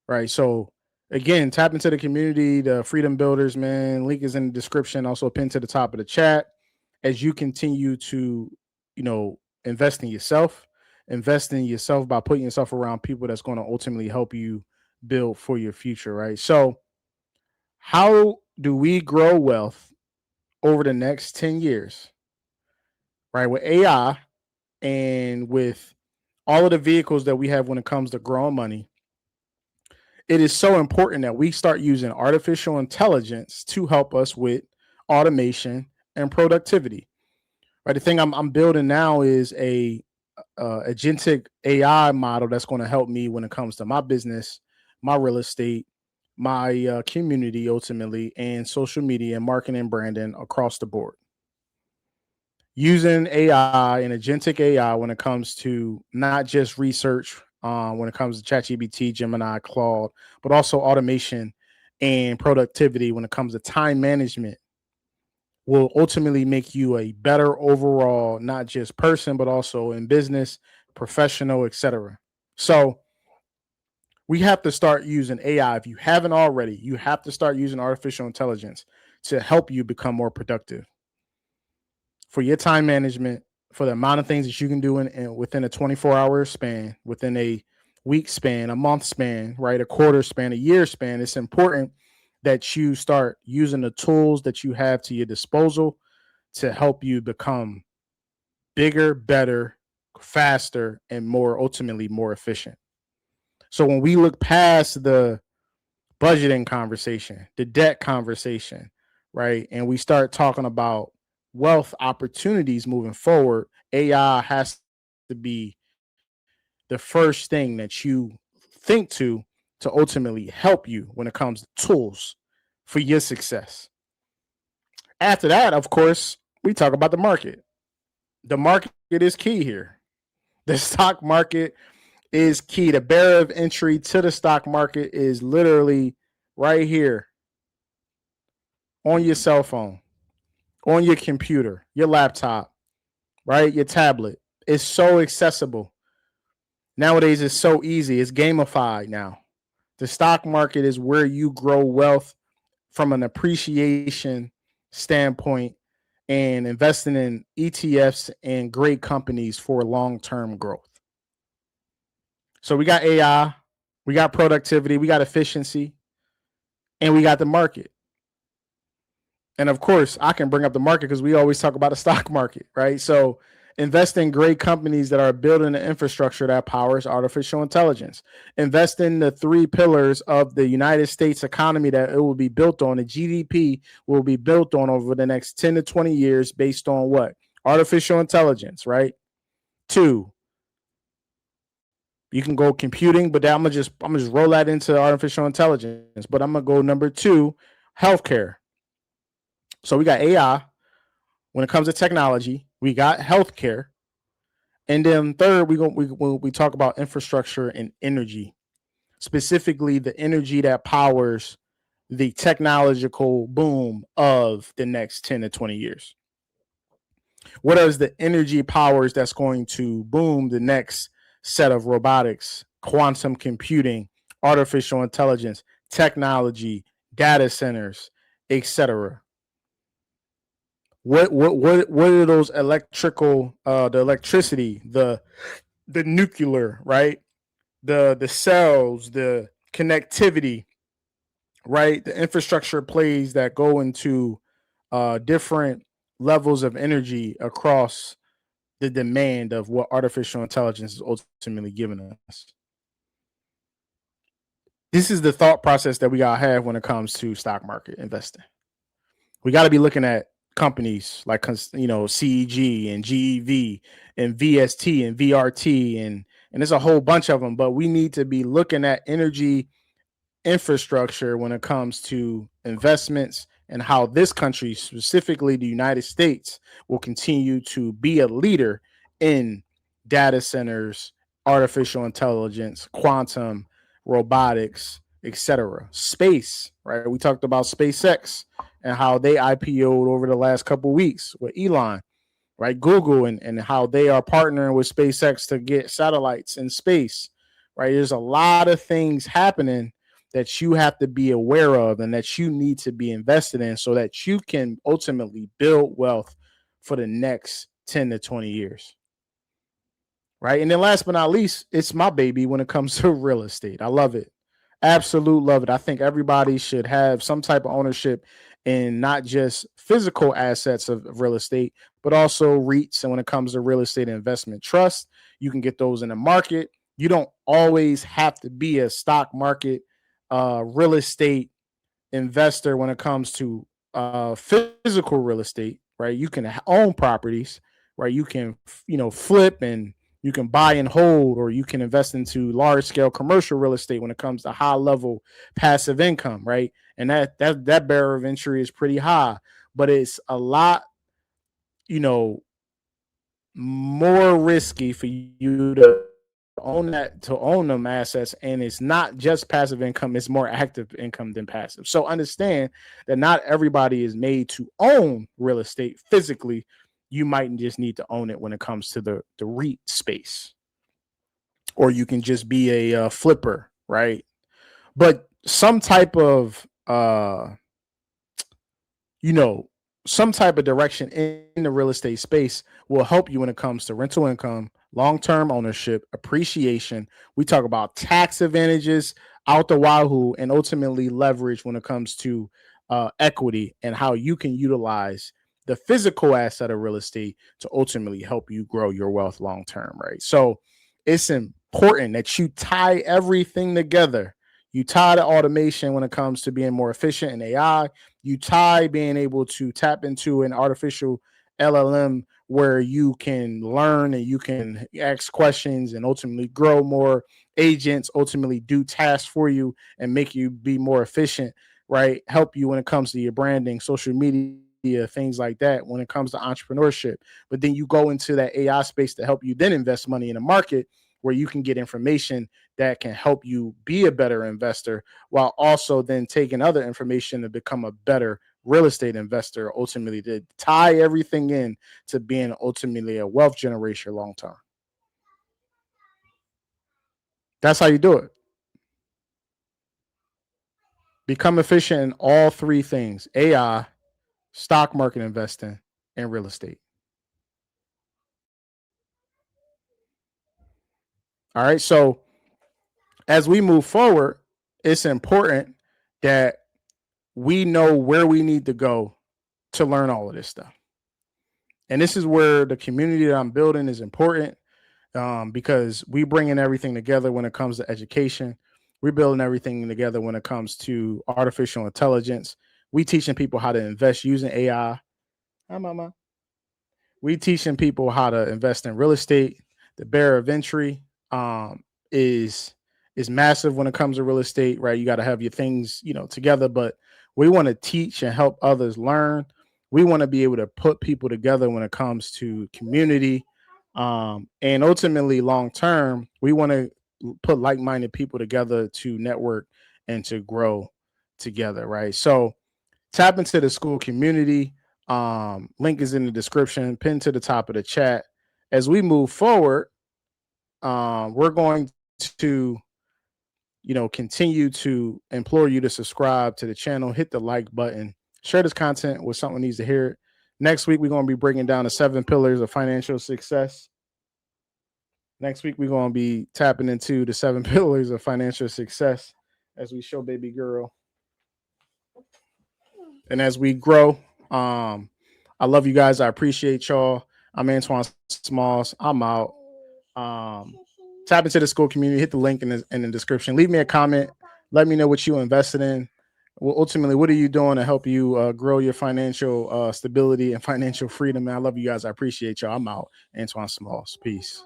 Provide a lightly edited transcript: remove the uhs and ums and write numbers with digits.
right? So again, tap into the community, the Freedom Builders, man. Link is in the description, also pinned to the top of the chat. As you continue to, you know, invest in yourself, invest in yourself by putting yourself around people that's going to ultimately help you build for your future, right? So, how do we grow wealth over the next 10 years, right? With AI and with all of the vehicles that we have when it comes to growing money, it is so important that we start using artificial intelligence to help us with automation and productivity. Right, the thing I'm building now is a agentic AI model that's going to help me when it comes to my business, my real estate, my community, ultimately, and social media and marketing and branding across the board. Using AI and agentic AI when it comes to not just research, when it comes to ChatGPT, Gemini, Claude, but also automation and productivity when it comes to time management will ultimately make you a better overall, not just person, but also in business, professional, etc. So we have to start using AI. If you haven't already, you have to start using artificial intelligence to help you become more productive for your time management, for the amount of things that you can do in within a 24-hour span, within a week span, a month span, right? A quarter span, a year span. It's important that you start using the tools that you have to your disposal to help you become bigger, better, faster, and more ultimately more efficient. So when we look past the budgeting conversation, the debt conversation, right, and we start talking about wealth opportunities moving forward, AI has to be the first thing that you think to ultimately help you when it comes to tools for your success. After that, of course, we talk about the market. The market is key here. The stock market is key. The barrier of entry to the stock market is literally right here on your cell phone, on your computer, your laptop, right? Your tablet. It's so accessible. Nowadays, it's so easy. It's gamified now. The stock market is where you grow wealth from an appreciation standpoint and investing in ETFs and great companies for long term growth. So we got AI, we got productivity, we got efficiency, and we got the market. And of course, I can bring up the market because we always talk about the stock market, right? So invest in great companies that are building the infrastructure that powers artificial intelligence. Invest in the three pillars of the United States economy that it will be built on. The GDP will be built on over the next 10 to 20 years based on what? Artificial intelligence, right? Two, you can go computing, but I'm gonna just roll that into artificial intelligence. But I'm gonna go number two, healthcare. So we got AI when it comes to technology. We got healthcare, and then third, we talk about infrastructure and energy, specifically the energy that powers the technological boom of the next 10 to 20 years. What is the energy powers that's going to boom the next set of robotics, quantum computing, artificial intelligence, technology, data centers, etc.? What are those electrical the electricity, the nuclear, right? The cells, the connectivity, right? The infrastructure plays that go into different levels of energy across the demand of what artificial intelligence is ultimately giving us. This is the thought process that we gotta have when it comes to stock market investing. We got to be looking at companies like CEG and GEV and VST and VRT and there's a whole bunch of them, but we need to be looking at energy infrastructure when it comes to investments and how this country, specifically the United States, will continue to be a leader in data centers, artificial intelligence, quantum, robotics, etc. Space, right? We talked about SpaceX and how they IPO'd over the last couple of weeks with Elon, right? Google and how they are partnering with SpaceX to get satellites in space, right? There's a lot of things happening that you have to be aware of and that you need to be invested in so that you can ultimately build wealth for the next 10 to 20 years. Right. And then last but not least, it's my baby when it comes to real estate. I love it. Absolute love it. I think everybody should have some type of ownership in not just physical assets of real estate, but also REITs. And when it comes to real estate investment trust, you can get those in the market. You don't always have to be a stock market real estate investor when it comes to physical real estate, right? You can own properties, right? You can, flip, and you can buy and hold, or you can invest into large scale commercial real estate when it comes to high level passive income, right? And that barrier of entry is pretty high, but it's a lot, you know, more risky for you to own them assets, and it's not just passive income, it's more active income than passive. So understand that not everybody is made to own real estate physically. You might just need to own it when it comes to the REIT space, or you can just be a flipper, right? But some type of you know, some type of direction in the real estate space will help you when it comes to rental income, long-term ownership, appreciation. We talk about tax advantages out the wahoo, and ultimately leverage when it comes to equity and how you can utilize the physical asset of real estate to ultimately help you grow your wealth long term, right? So it's important that you tie everything together. You tie the automation when it comes to being more efficient in AI. You tie being able to tap into an artificial LLM where you can learn and you can ask questions and ultimately grow more agents, ultimately do tasks for you and make you be more efficient, right? Help you when it comes to your branding, social media, things like that when it comes to entrepreneurship. But then you go into that AI space to help you then invest money in the market where you can get information that can help you be a better investor, while also then taking other information to become a better real estate investor, ultimately to tie everything in to being ultimately a wealth generation long term. That's how you do it. Become efficient in all three things: AI, stock market investing, and real estate. All right. So as we move forward, it's important that we know where we need to go to learn all of this stuff. And this is where the community that I'm building is important, because we bringing everything together when it comes to education. We're building everything together when it comes to artificial intelligence. We teaching people how to invest using AI. Hi, mama. We teaching people how to invest in real estate. The barrier of entry is massive when it comes to real estate, right? You got to have your things, together, but we want to teach and help others learn. We want to be able to put people together when it comes to community, and ultimately long term, we want to put like-minded people together to network and to grow together, right? So tap into the school community. Link is in the description, pinned to the top of the chat. As we move forward, we're going to, continue to implore you to subscribe to the channel, hit the like button, share this content with someone who needs to hear it. Next week, we're going to be breaking down the 7 pillars of financial success. Next week, we're going to be tapping into the 7 pillars of financial success as we show baby girl. And as we grow, I love you guys. I appreciate y'all. I'm Antoine Smalls. I'm out. Tap into the school community. Hit the link in the description. Leave me a comment. Let me know what you invested in. Well, ultimately, what are you doing to help you grow your financial stability and financial freedom? Man, I love you guys. I appreciate y'all. I'm out. Antoine Smalls. Peace.